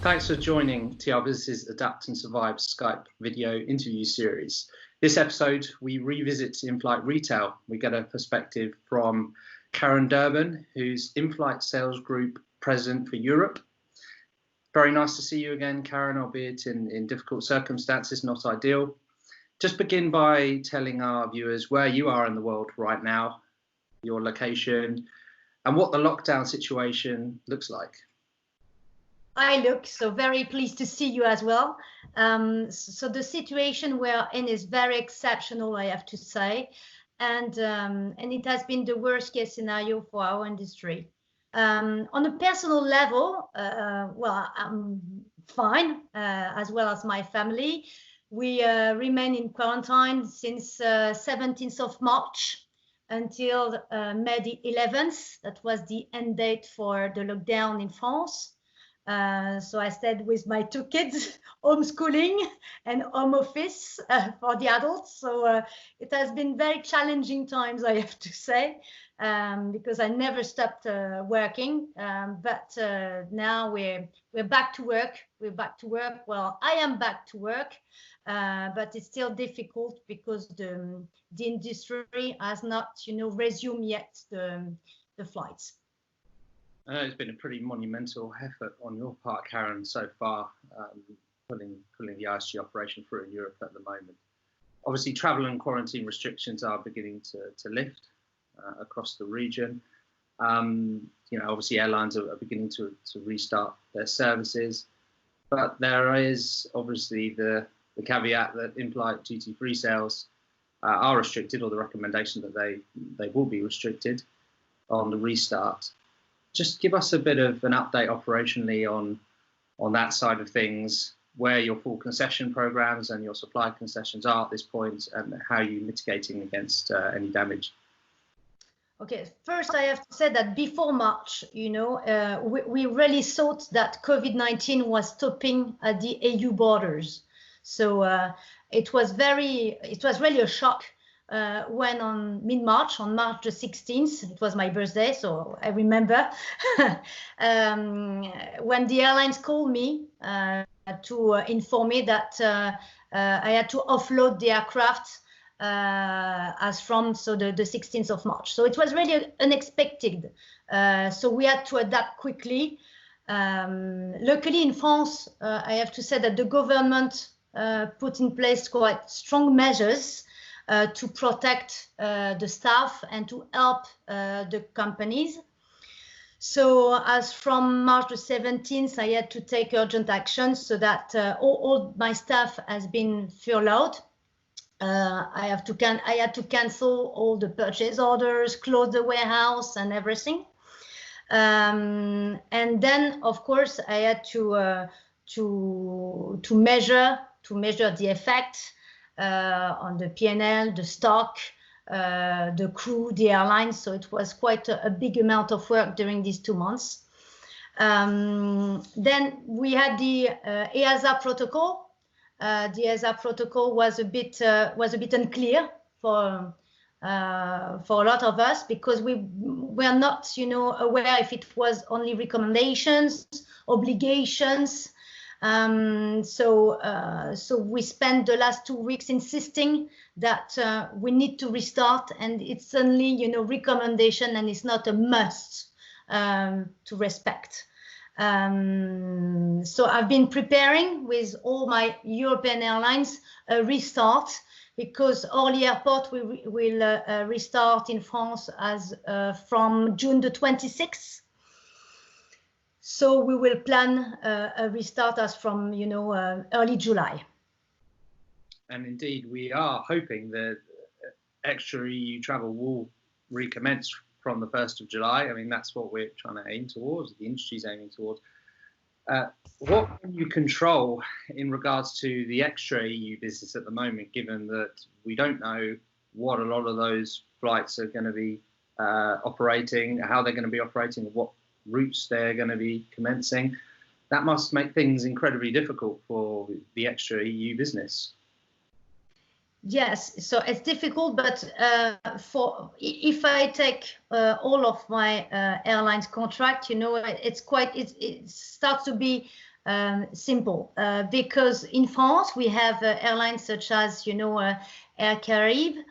Thanks for joining TRBusiness's Adapt and Survive Skype video interview series. This episode, we revisit Inflight Retail. We get a perspective from Karen Durban, who's Inflight Sales Group President for Europe. Very nice to see you again, Karen, albeit in difficult circumstances, not ideal. Just begin by telling our viewers where you are in the world right now, your location, and what the lockdown situation looks like. Hi, Luke. So very pleased to see you as well. So the situation we're in is very exceptional, I have to say, and it has been the worst case scenario for our industry. On a personal level, well, I'm fine, as well as my family. We remain in quarantine since 17th of March until May the 11th. That was the end date for the lockdown in France. So I stayed with my two kids, homeschooling and home office for the adults. So it has been very challenging times, I have to say, because I never stopped working. But now we're back to work. We're back to work. Well, I am back to work, but it's still difficult because the industry has not, resumed yet the flights. I know it's been a pretty monumental effort on your part, Karen, so far, pulling the ISG operation through in Europe at the moment. Obviously, travel and quarantine restrictions are beginning to lift across the region. Obviously, airlines are beginning to restart their services, but there is obviously the caveat that in-flight duty-free sales are restricted, or the recommendation that they will be restricted on the restart. Just give us a bit of an update operationally on that side of things, where your full concession programs and your supply concessions are at this point, and how you're mitigating against any damage. Okay, first I have to say that before March, we really thought that COVID-19 was stopping at the EU borders. So it was really a shock. When on mid-March, on March the 16th, it was my birthday, so I remember, when the airlines called me to inform me that I had to offload the aircraft as from the 16th of March. So it was really unexpected. So we had to adapt quickly. Luckily in France, I have to say that the government put in place quite strong measures to protect the staff and to help the companies. So as from March the 17th, I had to take urgent action so that all my staff has been furloughed. I had to cancel all the purchase orders, close the warehouse and everything. And then, of course, I had to measure the effect on the P&L, the stock, the crew, the airlines. So it was quite a big amount of work during these 2 months. Then we had the EASA protocol. The EASA protocol was a bit unclear for a lot of us, because we were not, aware if it was only recommendations, obligations. So we spent the last 2 weeks insisting that we need to restart, and it's only recommendation, and it's not a must to respect. So I've been preparing with all my European airlines a restart, because Orly Airport will restart in France as from June the 26th. So we will plan a restart as from, early July. And indeed, we are hoping that extra EU travel will recommence from the 1st of July. I mean, that's what we're trying to aim towards, the industry's aiming towards. What can you control in regards to the extra EU business at the moment, given that we don't know what a lot of those flights are going to be operating, how they're going to be operating, what routes they're going to be commencing? That must make things incredibly difficult for the extra EU business. Yes, so it's difficult, but if I take all of my airlines contract, it starts to be simple because in France we have airlines such as, you know, Air Caraïbes,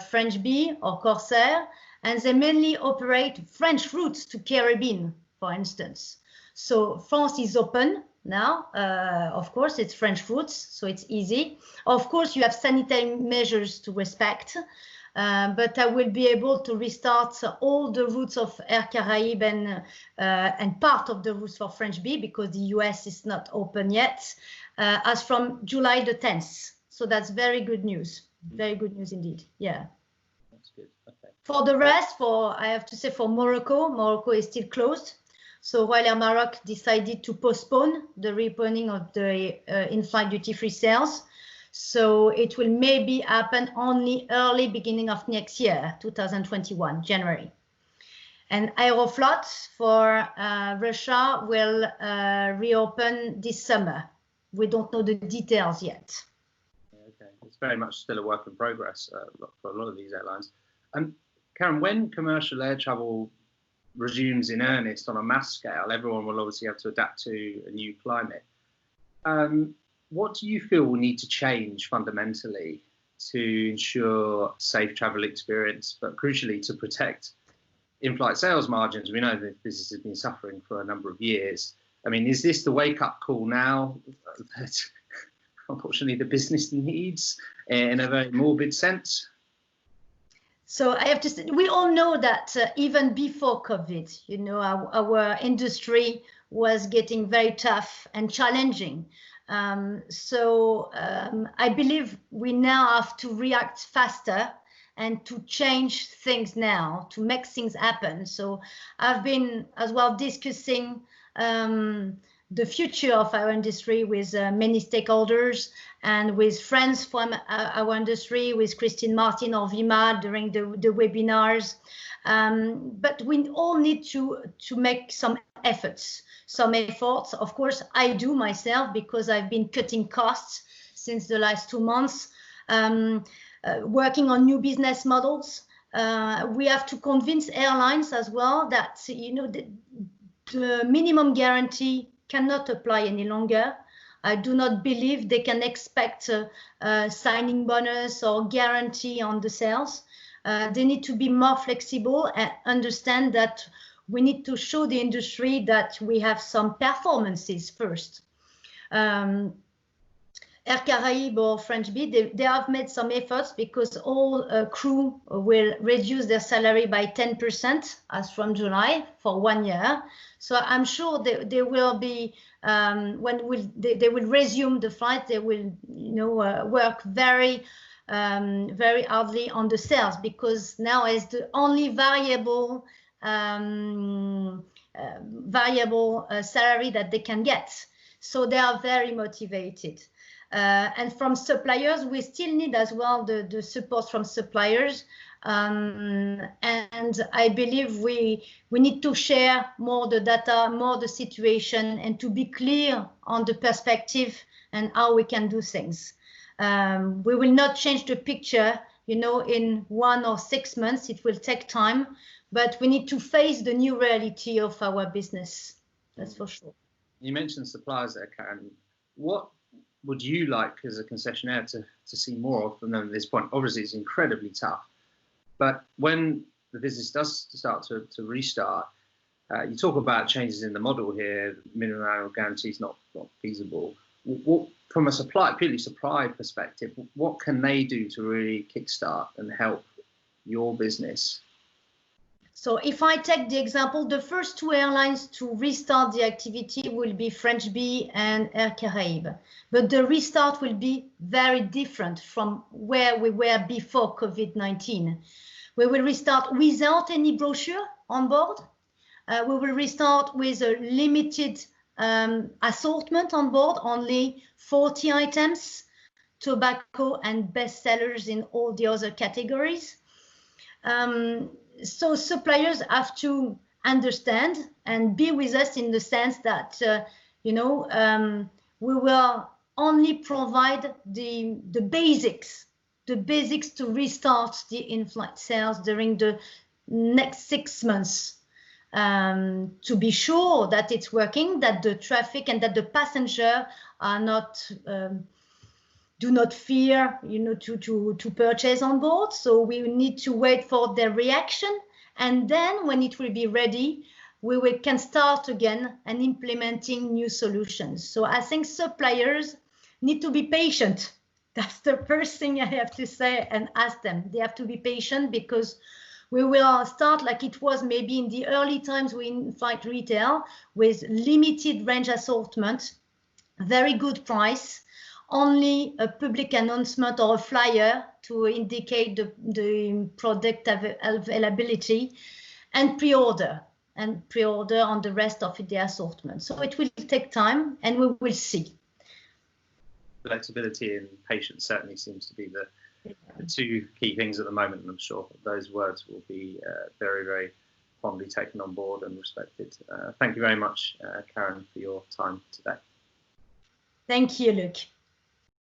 French Bee or Corsair, and they mainly operate French routes to Caribbean, for instance. So France is open now. Of course, it's French routes, so it's easy. Of course, you have sanitary measures to respect, but I will be able to restart all the routes of Air Caraïbes and part of the routes for French Bee because the US is not open yet, as from July the 10th. So that's very good news. Very good news indeed. Yeah. That's good. Okay. For the rest, I have to say for Morocco is still closed. So while Air Maroc decided to postpone the reopening of the in-flight duty-free sales, so it will maybe happen only early beginning of next year, 2021, January. And Aeroflot for Russia will reopen this summer. We don't know the details yet. Okay, it's very much still a work in progress for a lot of these airlines. And Karen, when commercial air travel resumes in earnest on a mass scale, everyone will obviously have to adapt to a new climate. What do you feel will need to change fundamentally to ensure safe travel experience, but crucially to protect in-flight sales margins? We know that business has been suffering for a number of years. I mean, is this the wake-up call now that unfortunately the business needs in a very morbid sense? So I have to say, we all know that even before COVID, you know, our industry was getting very tough and challenging. I believe we now have to react faster and to change things now, to make things happen. So I've been as well discussing the future of our industry with many stakeholders and with friends from our industry, with Christine Martin or Vima during the webinars. But we all need to make some efforts. Of course, I do myself because I've been cutting costs since the last 2 months, working on new business models. We have to convince airlines as well that, you know, the minimum guarantee cannot apply any longer. I do not believe they can expect a signing bonus or guarantee on the sales. They need to be more flexible and understand that we need to show the industry that we have some performances first. Air Caraïbes or French Bee, they have made some efforts because all crew will reduce their salary by 10% as from July for 1 year. So I'm sure they will be, when they will resume the flight, they will, you know, work very hardly on the sales, because now is the only variable salary that they can get. So they are very motivated. And from suppliers, we still need as well the support from suppliers. And I believe we need to share more the data, more the situation, and to be clear on the perspective and how we can do things. We will not change the picture, you know, in 1 or 6 months. It will take time, but we need to face the new reality of our business. That's for sure. You mentioned suppliers there, Karen. What would you like as a concessionaire to see more of from them at this point? Obviously, it's incredibly tough. But when the business does start to restart, you talk about changes in the model here, minimum annual guarantee is not feasible. What, from a purely supply perspective, what can they do to really kickstart and help your business? So if I take the example, the first 2 airlines to restart the activity will be French Bee and Air Caraïbes. But the restart will be very different from where we were before COVID-19. We will restart without any brochure on board. We will restart with a limited assortment on board, only 40 items, tobacco and bestsellers in all the other categories. So suppliers have to understand and be with us in the sense that, you know, we will only provide the basics to restart the in-flight sales during the next 6 months. to be sure that it's working, that the traffic and that the passenger are not do not fear, to purchase on board. So we need to wait for their reaction, and then when it will be ready, we can start again and implementing new solutions. So I think suppliers need to be patient. That's the first thing I have to say, and ask them. They have to be patient, because we will start like it was maybe in the early times with Inflight Retail, with limited range assortment, very good price, only a public announcement or a flyer to indicate the product availability, and pre-order on the rest of the assortment. So it will take time, and we will see. Flexibility and patience certainly seems to be the two key things at the moment, and I'm sure those words will be very, very fondly taken on board and respected. Thank you very much, Karen, for your time today. Thank you, Luke.